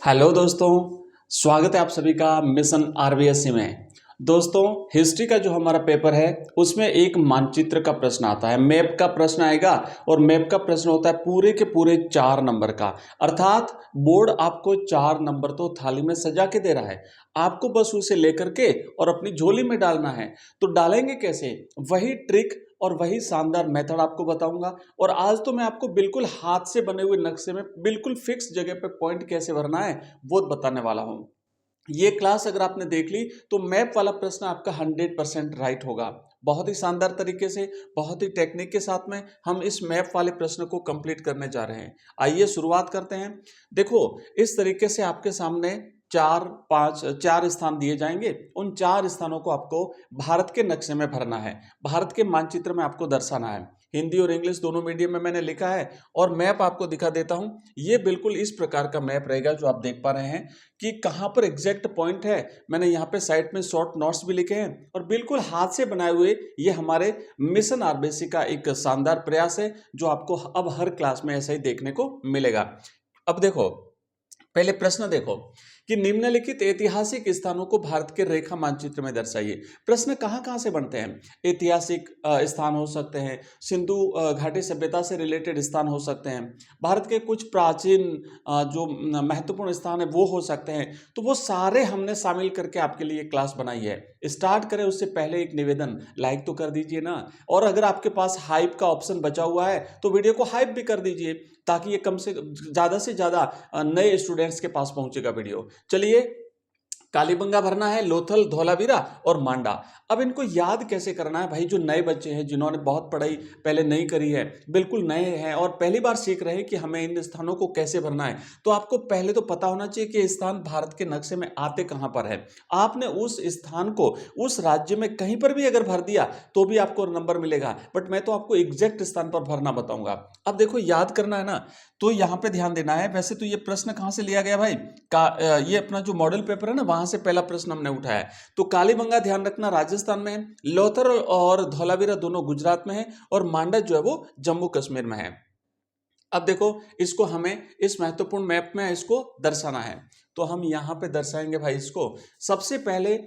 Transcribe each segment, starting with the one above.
Hello दोस्तों, स्वागत है आप सभी का मिशन आरबीएससी में। दोस्तों, हिस्ट्री का जो हमारा पेपर है उसमें एक मानचित्र का प्रश्न आता है, मैप का प्रश्न आएगा। और मैप का प्रश्न होता है पूरे के पूरे 4 नंबर का। अर्थात बोर्ड आपको 4 नंबर तो थाली में सजा के दे रहा है, आपको बस उसे लेकर के और अपनी झोली में डालना है। तो डालेंगे कैसे, वही ट्रिक और वही शानदार मेथड आपको बताऊंगा। और आज तो मैं आपको बिल्कुल हाथ से बने हुए नक्शे में बिल्कुल फिक्स जगह पे पॉइंट कैसे भरना है वो बताने वाला हूं। ये क्लास अगर आपने देख ली तो मैप वाला प्रश्न आपका 100% राइट होगा। बहुत ही शानदार तरीके से, बहुत ही टेक्निक के साथ में हम इस मैप वाले प्रश्न को कंप्लीट करने जा रहे हैं। आइए शुरुआत करते हैं। देखो, इस तरीके से आपके सामने चार स्थान दिए जाएंगे। उन 4 स्थानों को आपको भारत के नक्शे में भरना है, भारत के मानचित्र में आपको दर्शाना है। हिंदी और इंग्लिश दोनों मीडियम में मैंने लिखा है और मैप आपको दिखा देता हूं। ये बिल्कुल इस प्रकार का मैप रहेगा जो आप देख पा रहे हैं कि कहां पर एग्जैक्ट पॉइंट है। मैंने यहाँ पे साइड में शॉर्ट नोट्स भी लिखे हैं और बिल्कुल हाथ से बनाए हुए ये हमारे मिशन आरबीएससी का एक शानदार प्रयास है जो आपको अब हर क्लास में ऐसा ही देखने को मिलेगा। अब देखो, पहले प्रश्न देखो कि निम्नलिखित ऐतिहासिक स्थानों को भारत के रेखा मानचित्र में दर्शाइए। प्रश्न कहां कहां से बनते हैं? ऐतिहासिक स्थान हो सकते हैं, सिंधु घाटी सभ्यता से रिलेटेड स्थान हो सकते हैं, भारत के कुछ प्राचीन जो महत्वपूर्ण स्थान है वो हो सकते हैं। तो वो सारे हमने शामिल करके आपके लिए क्लास बनाई है। स्टार्ट करें उससे पहले एक निवेदन, लाइक तो कर दीजिए ना। और अगर आपके पास हाइप का ऑप्शन बचा हुआ है तो वीडियो को हाइप भी कर दीजिए ताकि ये कम से ज़्यादा नए स्टूडेंट्स के पास पहुंचेगा वीडियो। चलिए, कालीबंगा भरना है, लोथल, धौलावीरा और मांडा। अब इनको याद कैसे करना है भाई? जो नए बच्चे हैं जिन्होंने बहुत पढ़ाई पहले नहीं करी है, बिल्कुल नए हैं और पहली बार सीख रहे हैं कि हमें इन स्थानों को कैसे भरना है, तो आपको पहले तो पता होना चाहिए कि स्थान भारत के नक्शे में आते कहां पर है। आपने उस स्थान को उस राज्य में कहीं पर भी अगर भर दिया तो भी आपको नंबर मिलेगा, बट मैं तो आपको एग्जैक्ट स्थान पर भरना बताऊंगा। अब देखो, याद करना है ना, तो यहां पे ध्यान देना है। वैसे तो ये प्रश्न कहां से लिया गया भाई? ये अपना जो मॉडल पेपर है ना, वहां से पहला प्रश्न हमने उठाया है। तो कालीबंगा ध्यान रखना राजस्थान में है, लोथर और धौलावीरा दोनों गुजरात में है और मांडा जो है वो जम्मू कश्मीर में है। अब देखो, इसको हमें इस महत्वपूर्ण मैप में इसको दर्शाना है, तो हम यहां पे दर्शाएंगे भाई इसको। सबसे पहले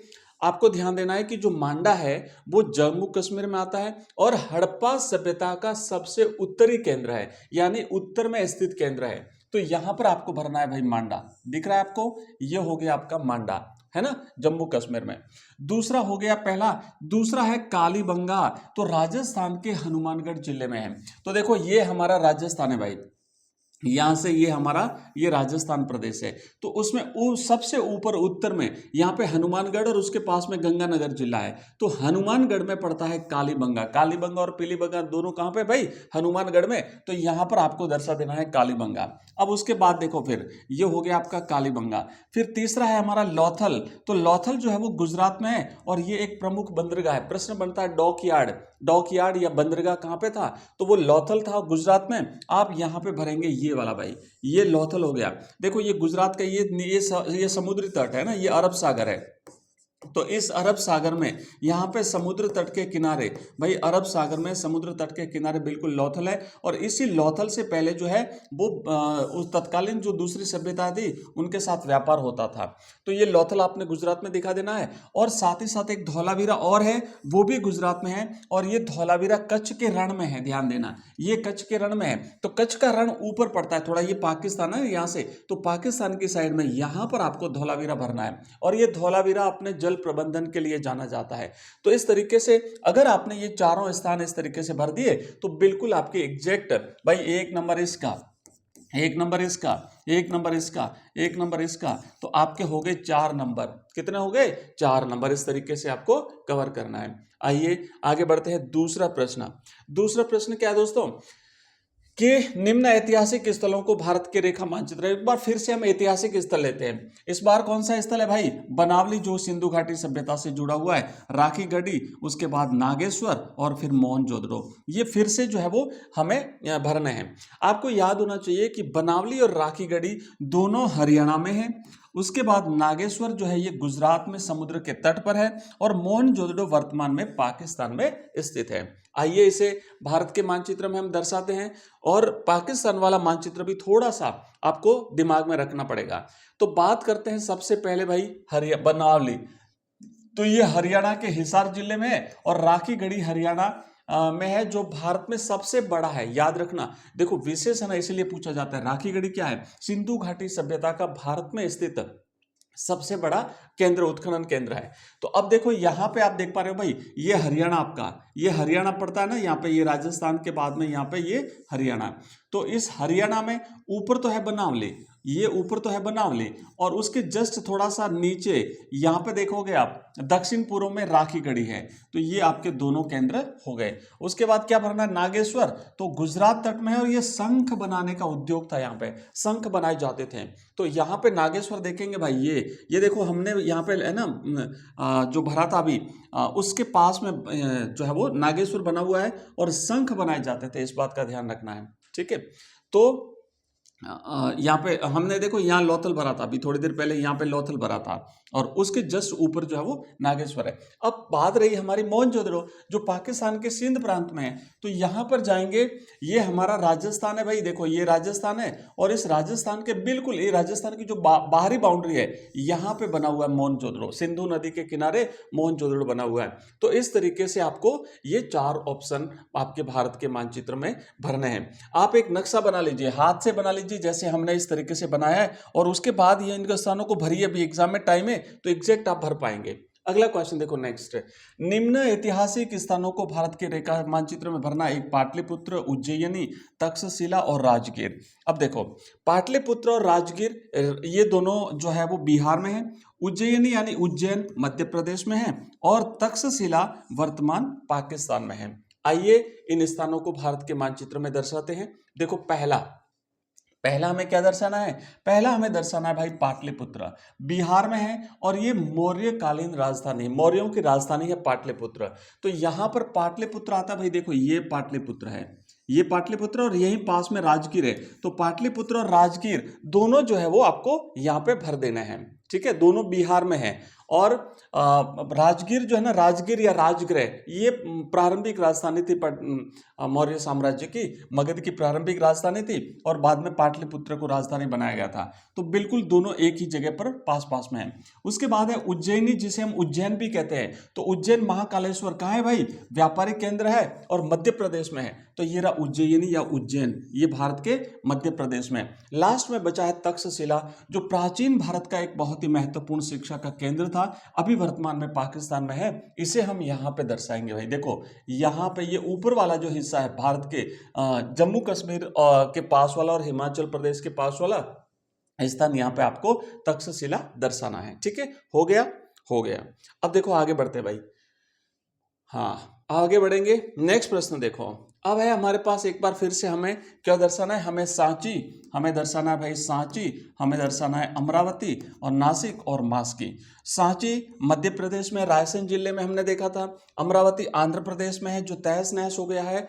आपको ध्यान देना है कि जो मांडा है वो जम्मू कश्मीर में आता है और हड़प्पा सभ्यता का सबसे उत्तरी केंद्र है, यानी उत्तर में स्थित केंद्र है। तो यहां पर आपको भरना है भाई मांडा। दिख रहा है आपको? ये हो गया आपका मांडा, है ना, जम्मू कश्मीर में। दूसरा हो गया पहला। दूसरा है कालीबंगा, तो राजस्थान के हनुमानगढ़ जिले में है। तो देखो, ये हमारा राजस्थान है भाई, यहां से ये हमारा ये राजस्थान प्रदेश है। तो उसमें सबसे ऊपर उत्तर में यहाँ पे हनुमानगढ़ और उसके पास में गंगानगर जिला है। तो हनुमानगढ़ में पड़ता है कालीबंगा। कालीबंगा और पीलीबंगा दोनों कहाँ पे भाई? हनुमानगढ़ में। तो यहाँ पर आपको दर्शा देना है कालीबंगा। अब उसके बाद देखो, फिर ये हो गया आपका कालीबंगा। फिर तीसरा है हमारा लौथल। तो लौथल जो है वो गुजरात में है और ये एक प्रमुख बंदरगाह है। प्रश्न बनता है डॉकयार्ड, डॉकयार्ड या बंदरगाह कहाँ पे था? तो वो लौथल था गुजरात में। आप यहाँ पे भरेंगे ये वाला भाई, ये लौथल हो गया। देखो, ये गुजरात का ये समुद्री तट है ना, ये अरब सागर है। तो इस अरब सागर में यहाँ पे समुद्र तट के किनारे, भाई अरब सागर में समुद्र तट के किनारे बिल्कुल लौथल है। और इसी लौथल से पहले जो है वो उस तत्कालीन जो दूसरी सभ्यता थी उनके साथ व्यापार होता था। तो ये लौथल आपने गुजरात में दिखा देना है। और साथ ही साथ एक धौलावीरा और है, वो भी गुजरात में है। और ये धौलावीरा कच्छ के रण में है, ध्यान देना, ये कच्छ के रण में है। तो कच्छ का रण ऊपर पड़ता है थोड़ा, ये पाकिस्तान है यहाँ से, तो पाकिस्तान की साइड में यहाँ पर आपको धौलावीरा भरना है। और ये धौलावीरा अपने जल प्रबंधन के लिए जाना जाता है। तो इस तरीके से अगर आपने ये चारों स्थान इस तरीके से भर दिए तो बिल्कुल आपके एग्जैक्ट भाई, एक नंबर इसका, एक नंबर इसका, एक नंबर इसका, एक नंबर इसका, तो आपके हो गए 4 नंबर। कितने हो गए? 4 नंबर। इस तरीके से आपको कवर करना है। आइए आगे बढ़ते हैं। दूसरा प्रश्न, दूसरा प्रश्न क्या है दोस्तों कि निम्न ऐतिहासिक स्थलों को भारत के रेखा मानचित्र। एक बार फिर से हम ऐतिहासिक स्थल लेते हैं। इस बार कौन सा स्थल है भाई? बनावली, जो सिंधु घाटी सभ्यता से जुड़ा हुआ है, राखी गढ़ी, उसके बाद नागेश्वर और फिर मोहनजोदड़ो। ये फिर से जो है वो हमें भरने हैं। आपको याद होना चाहिए कि बनावली और राखी गढ़ी दोनों हरियाणा में है। उसके बाद नागेश्वर जो है ये गुजरात में समुद्र के तट पर है और मोहनजोदड़ो वर्तमान में पाकिस्तान में स्थित है। आइए इसे भारत के मानचित्र में हम दर्शाते हैं और पाकिस्तान वाला मानचित्र भी थोड़ा सा आपको दिमाग में रखना पड़ेगा। तो बात करते हैं सबसे पहले भाई बनावली, तो ये हरियाणा के हिसार जिले में है और राखीगढ़ी हरियाणा में है, जो भारत में सबसे बड़ा है। याद रखना, देखो विशेष है ना, इसलिए पूछा जाता है। राखीगढ़ी क्या है? सिंधु घाटी सभ्यता का भारत में स्थित सबसे बड़ा केंद्र, उत्खनन केंद्र है। तो अब देखो यहाँ पे आप देख पा रहे हो भाई, ये हरियाणा आपका, ये हरियाणा पड़ता है ना यहाँ पे, ये राजस्थान के बाद में यहाँ पे ये हरियाणा। तो इस हरियाणा में ऊपर तो है बनावली, ये ऊपर तो है बनावली और उसके जस्ट थोड़ा सा नीचे यहाँ पे देखोगे आप दक्षिण पूर्व में राखीगढ़ी है। तो ये आपके दोनों केंद्र हो गए। उसके बाद क्या भरना है? नागेश्वर, तो गुजरात तट में है और ये शंख बनाने का उद्योग था, यहाँ पे शंख बनाए जाते थे। तो यहाँ पे नागेश्वर देखेंगे भाई, ये देखो हमने यहाँ पे है ना जो भरा था अभी, उसके पास में जो है वो नागेश्वर बना हुआ है और शंख बनाए जाते थे, इस बात का ध्यान रखना है। ठीक है, तो यहाँ पे हमने देखो यहाँ लोथल भरा था, अभी थोड़ी देर पहले यहाँ पे लोथल भरा था और उसके जस्ट ऊपर जो है वो नागेश्वर है। अब बात रही हमारी मोहनजोदड़ो, जो पाकिस्तान के सिंध प्रांत में है। तो यहाँ पर जाएंगे, ये हमारा राजस्थान है भाई, देखो ये राजस्थान है और इस राजस्थान के बिल्कुल, ये राजस्थान की जो बाहरी बाउंड्री है, यहाँ पे बना हुआ है मोहनजोदड़ो, सिंधु नदी के किनारे मोहनजोदड़ो बना हुआ है। तो इस तरीके से आपको ये 4 ऑप्शन आपके भारत के मानचित्र में भरने हैं। आप एक नक्शा बना लीजिए, हाथ से बना लीजिए जैसे हमने इस तरीके से बनाया है और उसके बाद ये इनके स्थानों को भरिए। अभी एग्जाम में टाइम है तो एग्जैक्ट आप भर पाएंगे। अगला क्वेश्चन देखो, नेक्स्ट, निम्न ऐतिहासिक स्थानों को भारत के रेखा मानचित्र में भरना। एक पाटलिपुत्र, उज्जैनी, तक्षशिला और राजगीर। अब देखो पाटलिपुत्र और राजगीर ये दोनों जो है वो बिहार में है, उज्जैनी यानी उज्जैन मध्य प्रदेश में है और तक्षशिला वर्तमान पाकिस्तान में है। आइए इन स्थानों को भारत के मानचित्र में दर्शाते हैं। देखो पहला हमें क्या दर्शाना है? पहला हमें दर्शाना है भाई पाटलिपुत्र, बिहार में है और ये मौर्यकालीन राजधानी, मौर्यों की राजधानी है पाटलिपुत्र। तो यहां पर पाटलिपुत्र आता है भाई, देखो ये पाटलिपुत्र है, ये पाटलिपुत्र और यहीं पास में राजगीर है। तो पाटलिपुत्र और राजगीर दोनों जो है वो आपको यहाँ पे भर देना है। ठीक है, दोनों बिहार में है और राजगीर जो है ना, राजगीर या राजगृह, ये प्रारंभिक राजधानी थी मौर्य साम्राज्य की, मगध की प्रारंभिक राजधानी थी और बाद में पाटलिपुत्र को राजधानी बनाया गया था। तो बिल्कुल दोनों एक ही जगह पर पास पास में है। उसके बाद है उज्जैनी, जिसे हम उज्जैन भी कहते हैं। तो उज्जैन महाकालेश्वर कहाँ है भाई? व्यापारिक केंद्र है और मध्य प्रदेश में है। तो ये रहा उज्जैनी या उज्जैन, ये भारत के मध्य प्रदेश में। लास्ट में बचा है तक्षशिला, जो प्राचीन भारत का एक बहुत ही महत्वपूर्ण शिक्षा का केंद्र था, अभी वर्तमान में पाकिस्तान में है। इसे हम यहाँ पे दर्शाएंगे भाई। देखो यहाँ पे ये ऊपर वाला जो हिस्सा है भारत के जम्मू कश्मीर के पास वाला और हिमाचल प्रदेश के पास वाला स्थान, यहाँ पे आपको तक्षशिला दर्शाना है। ठीक है, हो गया, हो गया। अब देखो आगे बढ़ते भाई, हाँ आगे बढ़ेंगे। नेक्स्ट प्रश्न देखो, अब है हमारे पास एक बार फिर से हमें क्या दर्शाना है? हमें सांची, हमें दर्शाना है भाई सांची, हमें दर्शाना है अमरावती और नासिक और मास्की। सांची मध्य प्रदेश में रायसेन जिले में हमने देखा था, अमरावती आंध्र प्रदेश में है जो तहस नहस हो गया है,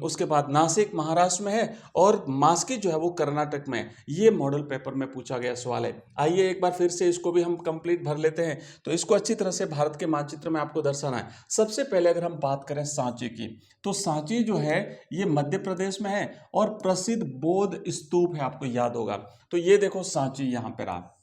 उसके बाद नासिक महाराष्ट्र में है और मास्की जो है वो कर्नाटक में। ये मॉडल पेपर में पूछा गया सवाल है। आइए एक बार फिर से इसको भी हम कंप्लीट भर लेते हैं। तो इसको अच्छी तरह से भारत के मानचित्र में आपको दर्शाना है। सबसे पहले अगर हम बात करें सांची की, तो सांची जो है ये मध्य प्रदेश में है और प्रसिद्ध बौद्ध स्तूप है, आपको याद होगा। तो ये देखो सांची यहाँ पे रहा,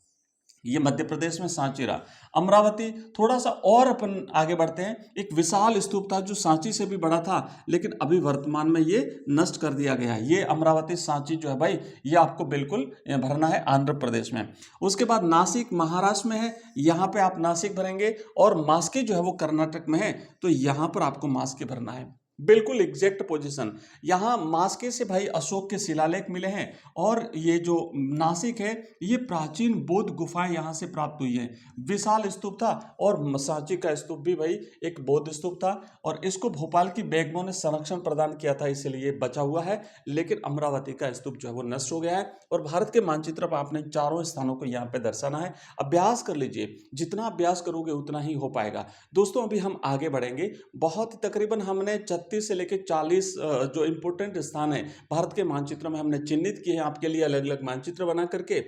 ये मध्य प्रदेश में सांची रहा। अमरावती थोड़ा सा और अपन आगे बढ़ते हैं, एक विशाल स्तूप था जो सांची से भी बड़ा था, लेकिन अभी वर्तमान में ये नष्ट कर दिया गया है। ये अमरावती सांची जो है भाई, ये आपको बिल्कुल भरना है आंध्र प्रदेश में। उसके बाद नासिक महाराष्ट्र में है, यहाँ पे आप नासिक भरेंगे और मास्की जो है वो कर्नाटक में है, तो यहाँ पर आपको मास्की भरना है। बिल्कुल एग्जैक्ट पोजीशन। यहाँ मास्के से भाई अशोक के शिलालेख मिले हैं और ये जो नासिक है ये प्राचीन बौद्ध गुफाएं यहाँ से प्राप्त हुई हैं। विशाल स्तूप था और सांची का स्तूप भी भाई एक बौद्ध स्तूप था और इसको भोपाल की बेगमों ने संरक्षण प्रदान किया था, इसलिए बचा हुआ है। लेकिन अमरावती का स्तूप जो है वो नष्ट हो गया है और भारत के मानचित्र पर आपने चारों स्थानों को यहाँ पे दर्शाना है। अभ्यास कर लीजिए, जितना अभ्यास करोगे उतना ही हो पाएगा। दोस्तों अभी हम आगे बढ़ेंगे, बहुत तकरीबन हमने 36 से लेकर 40 जो इंपोर्टेंट स्थान है भारत के मानचित्र में हमने चिन्हित किए हैं आपके लिए अलग अलग मानचित्र बना करके।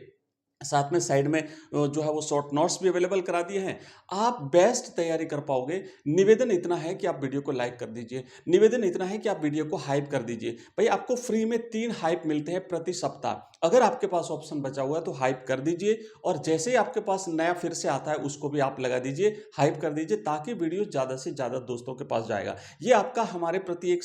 साथ में साइड में जो है वो शॉर्ट नोट्स भी अवेलेबल करा दिए हैं। आप बेस्ट तैयारी कर पाओगे। निवेदन इतना है कि आप वीडियो को लाइक कर दीजिए, निवेदन इतना है कि आप वीडियो को हाइप कर दीजिए। भाई आपको फ्री में 3 हाइप मिलते हैं प्रति सप्ताह। अगर आपके पास ऑप्शन बचा हुआ है तो हाइप कर दीजिए, और जैसे ही आपके पास नया फिर से आता है उसको भी आप लगा दीजिए, हाइप कर दीजिए, ताकि वीडियो ज़्यादा से ज़्यादा दोस्तों के पास जाएगा। ये आपका हमारे प्रति एक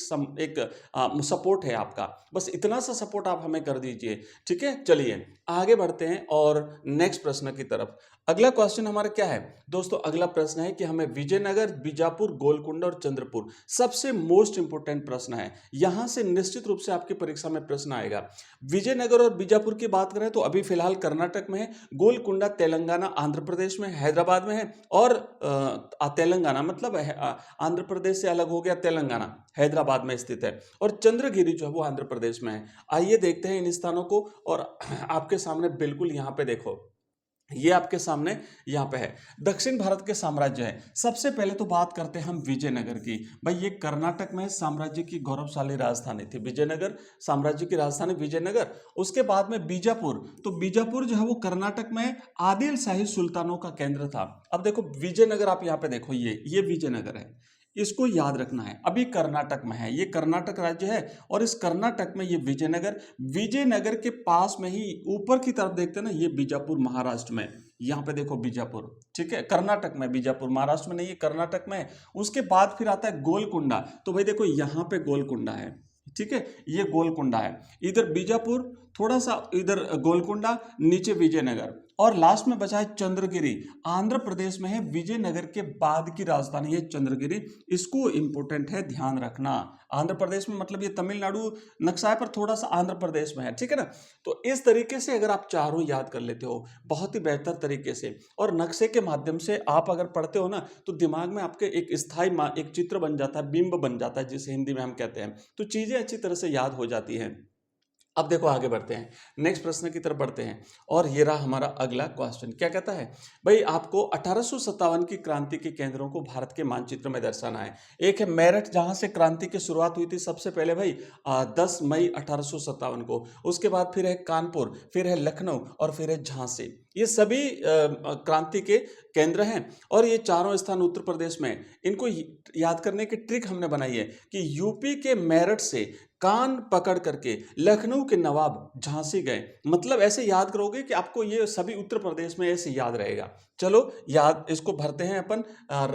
सपोर्ट है आपका, बस इतना सा सपोर्ट आप हमें कर दीजिए। ठीक है, चलिए आगे बढ़ते हैं और नेक्स्ट प्रश्न की तरफ। अगला क्वेश्चन हमारा क्या है दोस्तों? अगला प्रश्न है कि हमें विजयनगर, बीजापुर, गोलकुंडा और चंद्रपुर, सबसे मोस्ट इंपोर्टेंट प्रश्न है। यहां से निश्चित रूप से आपकी परीक्षा में प्रश्न आएगा। विजयनगर और बीजापुर की बात करें तो अभी फिलहाल कर्नाटक में है, गोलकुंडा तेलंगाना आंध्र प्रदेश में, हैदराबाद में है, और तेलंगाना मतलब आंध्र प्रदेश से अलग हो गया तेलंगाना, हैदराबाद में स्थित है, और चंद्रगिरी जो है वो आंध्र प्रदेश में है। आइए देखते हैं इन स्थानों को, और आपके सामने बिल्कुल यहाँ पे देखो, ये आपके सामने यहाँ पे है। दक्षिण भारत के साम्राज्य है। सबसे पहले तो बात करते हैं हम विजयनगर की। भाई ये कर्नाटक में साम्राज्य की गौरवशाली राजधानी थी विजयनगर, साम्राज्य की राजधानी विजयनगर। उसके बाद में बीजापुर, तो बीजापुर जो है वो कर्नाटक में आदिल शाही सुल्तानों का केंद्र था। अब देखो विजयनगर, आप यहाँ पे देखो, ये विजयनगर है, इसको याद रखना है। अभी कर्नाटक में है, ये कर्नाटक राज्य है, और इस कर्नाटक में ये विजयनगर, विजयनगर के पास में ही ऊपर की तरफ देखते हैं ना, ये बीजापुर महाराष्ट्र में, यहाँ पे देखो बीजापुर, ठीक है, कर्नाटक में, बीजापुर महाराष्ट्र में नहीं, ये कर्नाटक में है। उसके बाद फिर आता है गोलकुंडा, तो भाई देखो यहाँ पे गोलकुंडा है, ठीक है, ये गोलकुंडा है, इधर बीजापुर, थोड़ा सा इधर गोलकुंडा, नीचे विजयनगर, और लास्ट में बचा है चंद्रगिरी, आंध्र प्रदेश में है। विजयनगर के बाद की राजधानी है चंद्रगिरी, इसको इंपॉर्टेंट है ध्यान रखना। आंध्र प्रदेश में मतलब ये तमिलनाडु नक्शा है पर थोड़ा सा आंध्र प्रदेश में है, ठीक है ना। तो इस तरीके से अगर आप चारों याद कर लेते हो बहुत ही बेहतर तरीके से, और नक्शे के माध्यम से आप अगर पढ़ते हो ना, तो दिमाग में आपके एक स्थायी एक चित्र बन जाता है, बिंब बन जाता है, जिसे हिंदी में हम कहते हैं, तो चीजें अच्छी तरह से याद हो जाती हैं। अब देखो आगे बढ़ते हैं, नेक्स्ट प्रश्न की तरफ बढ़ते हैं, और ये रहा हमारा अगला क्वेश्चन। क्या कहता है भाई, आपको 1857 की क्रांति के केंद्रों को भारत के मानचित्र में दर्शाना है। एक है मेरठ, जहां से क्रांति की शुरुआत हुई थी सबसे पहले भाई 10 मई 1857 को। उसके बाद फिर है कानपुर, फिर है लखनऊ, और फिर है झांसी। ये सभी क्रांति के केंद्र हैं, और ये चारों स्थान उत्तर प्रदेश में। इनको याद करने की ट्रिक हमने बनाई है कि यूपी के मेरठ से कान पकड़ करके लखनऊ के नवाब झांसी गए, मतलब ऐसे याद करोगे कि आपको ये सभी उत्तर प्रदेश में ऐसे याद रहेगा। चलो याद, इसको भरते हैं अपन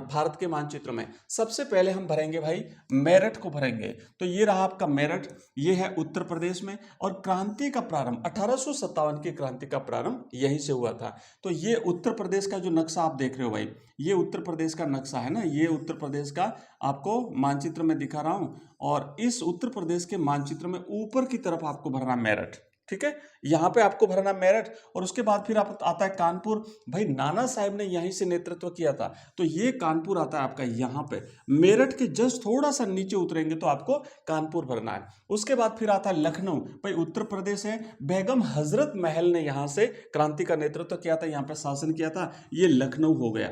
भारत के मानचित्र में। सबसे पहले हम भरेंगे भाई मेरठ को भरेंगे, तो ये रहा आपका मेरठ, ये है उत्तर प्रदेश में, और क्रांति का प्रारंभ 1857 की क्रांति का प्रारंभ यहीं से हुआ था। तो ये उत्तर प्रदेश का जो नक्शा आप देख रहे हो भाई, ये उत्तर प्रदेश का नक्शा है ना, ये उत्तर प्रदेश का आपको मानचित्र में दिखा रहा हूं, और इस उत्तर प्रदेश के मानचित्र में ऊपर की तरफ आपको भरना मेरठ, ठीक है, यहाँ पे आपको भरना मेरठ। और उसके बाद फिर आप आता है कानपुर, भाई नाना साहब ने यहीं से नेतृत्व किया था, तो ये कानपुर आता है आपका यहाँ पे, मेरठ के जस्ट थोड़ा सा नीचे उतरेंगे तो आपको कानपुर भरना है। उसके बाद फिर आता है लखनऊ, भाई उत्तर प्रदेश है, बेगम हजरत महल ने यहाँ से क्रांति का नेतृत्व किया था, यहाँ पे शासन किया था, ये लखनऊ हो गया।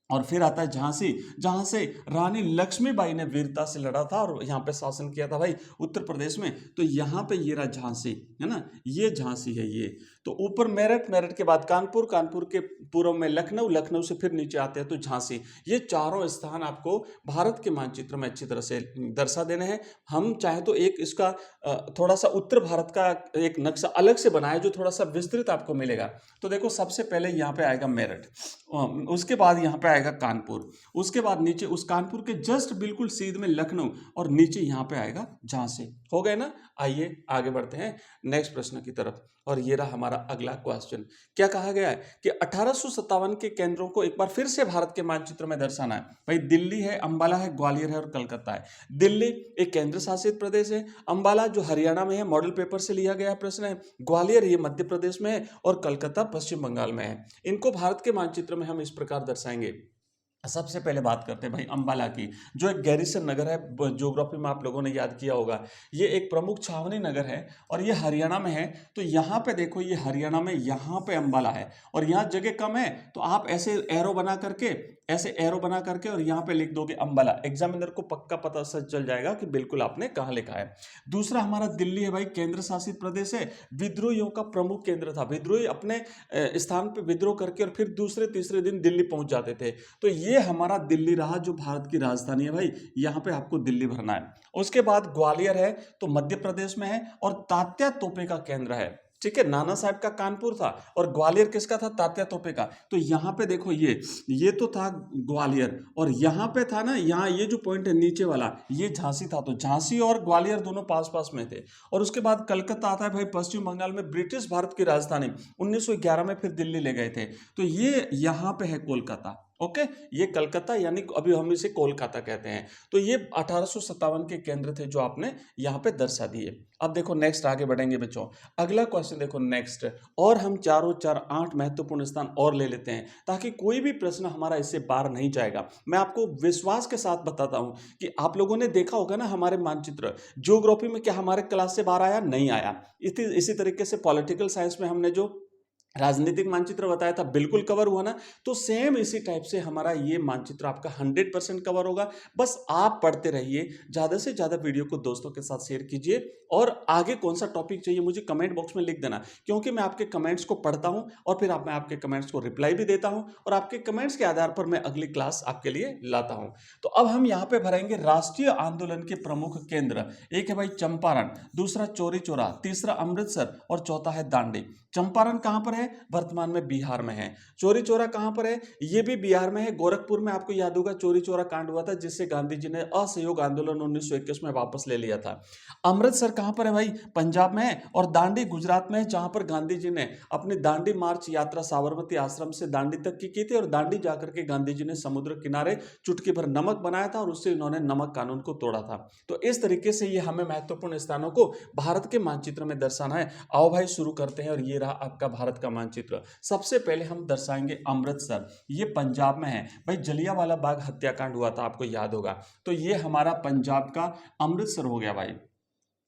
और फिर आता है झांसी, जहां से रानी लक्ष्मीबाई ने वीरता से लड़ा था और यहाँ पे शासन किया था भाई उत्तर प्रदेश में, तो यहाँ पे ये रहा झांसी, है ना, ये झांसी है ये। तो ऊपर मेरठ, मेरठ के बाद कानपुर, कानपुर के पूर्व में लखनऊ, लखनऊ से फिर नीचे आते हैं तो झांसी। ये चारों स्थान आपको भारत के मानचित्र में अच्छी तरह से दर्शा देने हैं। हम चाहे तो एक इसका थोड़ा सा उत्तर भारत का एक नक्शा अलग से बनाए जो थोड़ा सा विस्तृत आपको मिलेगा। तो देखो सबसे पहले यहाँ पे आएगा मेरठ, उसके बाद यहाँ पे आएगा कानपुर, उसके बाद नीचे उस कानपुर के जस्ट बिल्कुल सीध में लखनऊ, और नीचे यहाँ पे आएगा झांसी। हो गए ना। आइए आगे बढ़ते हैं नेक्स्ट प्रश्न की तरफ, और ये रहा हमारा अगला क्वेश्चन। क्या कहा गया है कि 1857 के केंद्रों को एक बार फिर से भारत के मानचित्र में दर्शाना है। भाई दिल्ली है, अंबाला है, ग्वालियर है और कलकत्ता है। दिल्ली एक केंद्र शासित प्रदेश है, अंबाला जो हरियाणा में है, मॉडल पेपर से लिया गया प्रश्न है, ग्वालियर ये मध्य प्रदेश में है, और कलकत्ता पश्चिम बंगाल में है। इनको भारत के मानचित्र में हम इस प्रकार दर्शाएंगे। सबसे पहले बात करते हैं भाई अंबाला की, जो एक गैरिसन नगर है, ज्योग्राफी में आप लोगों ने याद किया होगा। ये एक प्रमुख छावनी नगर है और ये हरियाणा में है। तो यहाँ पे देखो, ये हरियाणा में यहाँ पे अंबाला है और यहाँ जगह कम है, तो आप ऐसे एरो बना करके, ऐसे एरो बना करके और यहाँ पे लिख दोगे अंबाला, एग्जामिनर को पक्का पता चल जाएगा कि बिल्कुल आपने कहाँ लिखा है। दूसरा हमारा दिल्ली है भाई, केंद्र शासित प्रदेश है, विद्रोहियों का प्रमुख केंद्र था। विद्रोही अपने स्थान पे विद्रोह करके और फिर दूसरे तीसरे दिन दिल्ली पहुंच जाते थे। तो ये हमारा दिल्ली रहा, जो भारत की राजधानी है भाई, यहाँ पे आपको दिल्ली भरना है। उसके बाद ग्वालियर है, तो मध्य प्रदेश में है और तात्या तोपे का केंद्र है। ठीक है, नाना साहब का कानपुर था और ग्वालियर किसका था? तात्या तोपे का। तो यहाँ पे देखो, ये तो था ग्वालियर और यहाँ पे था ना, यहाँ ये जो पॉइंट है नीचे वाला, ये झांसी था। तो झांसी और ग्वालियर दोनों पास पास में थे। और उसके बाद कलकत्ता आता है भाई, पश्चिम बंगाल में, ब्रिटिश भारत की राजधानी। 1911 में फिर दिल्ली ले गए थे। तो ये यहाँ पे है कोलकाता। ओके, ये कलकत्ता, यानी अभी हम इसे कोलकाता कहते हैं। तो ये 1857 के केंद्र थे जो आपने यहाँ पे दर्शा दिए। अब देखो नेक्स्ट आगे बढ़ेंगे बच्चों, अगला क्वेश्चन देखो नेक्स्ट। और हम चारों चार 8 महत्वपूर्ण स्थान और ले लेते हैं ताकि कोई भी प्रश्न हमारा इससे पार नहीं जाएगा। मैं आपको विश्वास के साथ बताता हूं कि आप लोगों ने देखा होगा ना हमारे मानचित्र, ज्योग्राफी में क्या हमारे क्लास से बाहर आया? नहीं आया। इसी तरीके से पॉलिटिकल साइंस में हमने जो राजनीतिक मानचित्र बताया था, बिल्कुल कवर हुआ ना। तो सेम इसी टाइप से हमारा ये मानचित्र आपका 100% कवर होगा। बस आप पढ़ते रहिए, ज़्यादा से ज़्यादा वीडियो को दोस्तों के साथ शेयर कीजिए और आगे कौन सा टॉपिक चाहिए मुझे कमेंट बॉक्स में लिख देना, क्योंकि मैं आपके कमेंट्स को पढ़ता हूं और फिर मैं आपके कमेंट्स को रिप्लाई भी देता हूं और आपके कमेंट्स के आधार पर मैं अगली क्लास आपके लिए लाता हूं। तो अब हम यहाँ पे भरेंगे राष्ट्रीय आंदोलन के प्रमुख केंद्र। एक है भाई चंपारण, दूसरा चौरी चौरा, तीसरा अमृतसर और चौथा है दांडी। चंपारण कहां पर है? वर्तमान में बिहार में है। चौरी चौरा कहां पर है? ये भी बिहार में है। गोरखपुर में आपको याद होगा चौरी चौरा कांड हुआ था, जिससे गांधी जी ने असहयोग आंदोलन 1921 में वापस ले लिया था। अमृतसर कहां पर है भाई? पंजाब में है। और दांडी गुजरात में है, जहां पर गांधी जी ने अपनी दांडी मार्च यात्रा साबरमती आश्रम से दांडी तक की थी और दांडी जाकर के गांधी जी ने समुद्र किनारे चुटकी भर नमक बनाया था और उससे इन्होंने नमक कानून को तोड़ा था। तो इस तरीके से ये हमें महत्वपूर्ण स्थानों को भारत के मानचित्र में दर्शाना है। आओ भाई शुरू करते हैं। और ये रहा आपका भारत का मानचित्र। सबसे पहले हम दर्शाएंगे अमृतसर, ये पंजाब में है भाई। जलियांवाला बाग हत्याकांड हुआ था, आपको याद होगा। तो ये हमारा पंजाब का अमृतसर हो गया भाई,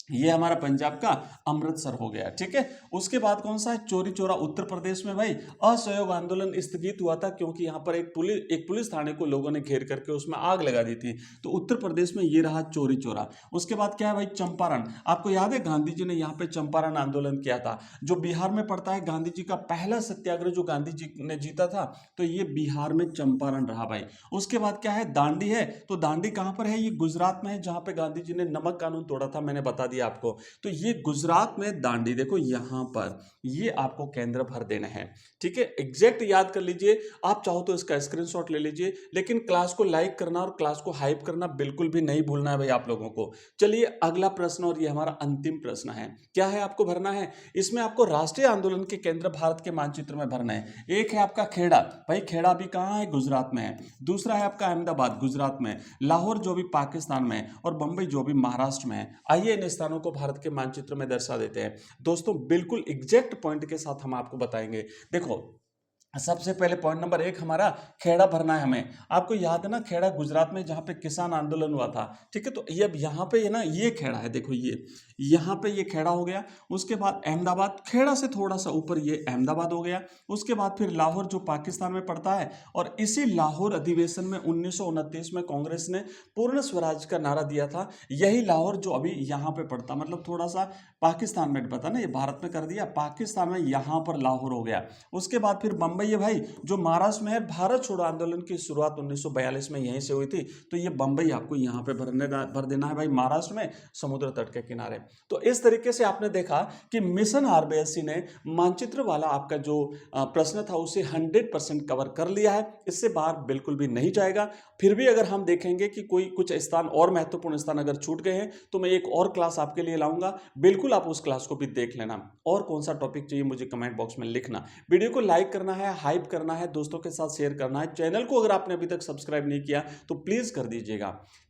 ये हमारा पंजाब का अमृतसर हो गया। ठीक है, उसके बाद कौन सा है? चौरी चौरा उत्तर प्रदेश में भाई। असहयोग आंदोलन स्थगित हुआ था क्योंकि यहाँ पर एक पुलिस थाने को लोगों ने घेर करके उसमें आग लगा दी थी। तो उत्तर प्रदेश में ये रहा चौरी चौरा। उसके बाद क्या है भाई? चंपारण। आपको याद है गांधी जी ने यहाँ पे चंपारण आंदोलन किया था, जो बिहार में पड़ता है। गांधी जी का पहला सत्याग्रह जो गांधी जी ने जीता था, तो ये बिहार में चंपारण रहा भाई। उसके बाद क्या है? दांडी है। तो दांडी कहाँ पर है? ये गुजरात में है, जहां पे गांधी जी ने नमक कानून तोड़ा था, मैंने बता दिया आपको। तो ये गुजरात में दांडी, देखो यहां पर, ये आपको केंद्र भर देना है। ठीक है, एग्जैक्ट याद कर लीजिए। आप चाहो तो इसका स्क्रीनशॉट ले लीजिए, लेकिन क्लास को लाइक करना और क्लास को हाइप करना बिल्कुल भी नहीं भूलना है भाई आप लोगों को। चलिए अगला प्रश्न, और ये हमारा अंतिम प्रश्न है। क्या है आपको भरना है? इसमें आपको राष्ट्रीय आंदोलन के केंद्र भारत के मानचित्र में भरना है। एक है आपका खेड़ा, भाई खेड़ा भी कहां है? गुजरात में है। दूसरा है आपका अहमदाबाद, गुजरात में। लाहौर जो भी पाकिस्तान में है, और बंबई जो भी महाराष्ट्र में है। आइए इन स्थानों को भारत के मानचित्र में दर्शा देते हैं दोस्तों। बिल्कुल एग्जैक्ट पॉइंट के साथ हम आपको बताएंगे। देखो सबसे पहले पॉइंट नंबर 1 हमारा खेड़ा भरना है हमें। आपको याद है ना, खेड़ा गुजरात में जहां पे किसान आंदोलन हुआ था। ठीक है, तो ये अब यहाँ पे है ना, ये खेड़ा है, देखो ये यहाँ पे ये खेड़ा हो गया। उसके बाद अहमदाबाद, खेड़ा से थोड़ा सा ऊपर ये अहमदाबाद हो गया। उसके बाद फिर लाहौर जो पाकिस्तान में पड़ता है। और इसी लाहौर अधिवेशन में 1929 में कांग्रेस ने पूर्ण स्वराज का नारा दिया था। यही लाहौर जो अभी यहाँ पे पड़ता, मतलब थोड़ा सा पाकिस्तान में पता ना, ये भारत में कर दिया, पाकिस्तान में यहाँ पर लाहौर हो गया। उसके बाद फिर बंबई है भाई, जो महाराष्ट्र में है। भारत छोड़ो आंदोलन की शुरुआत 1942 में यहीं से हुई थी। तो ये बंबई आपको यहाँ पे भर देना है भाई, महाराष्ट्र में, समुद्र तट के किनारे। तो इस तरीके से आपने देखा कि मिशन आरबीएससी ने मानचित्र वाला आपका जो प्रश्न था उसे 100% कवर कर लिया है। इससे बाहर बिल्कुल भी नहीं जाएगा। फिर भी अगर हम देखेंगे कि कोई कुछ स्थान और महत्वपूर्ण स्थान अगर छूट गए हैं, तो मैं एक और क्लास आपके लिए लाऊंगा। बिल्कुल आप उस क्लास को भी देख लेना। और कौन सा टॉपिक चाहिए मुझे कमेंट बॉक्स में लिखना। वीडियो को लाइक करना है, हाइप करना है, दोस्तों के साथ शेयर करना है। चैनल को अगर आपने अभी तक सब्सक्राइब नहीं किया तो प्लीज कर दीजिएगा।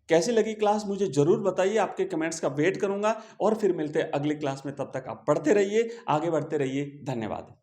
कैसी लगी क्लास मुझे जरूर बताइए, आपके कमेंट्स का वेट करूंगा। और फिर मिलते हैं अगली क्लास में, तब तक आप पढ़ते रहिए, आगे बढ़ते रहिए। धन्यवाद।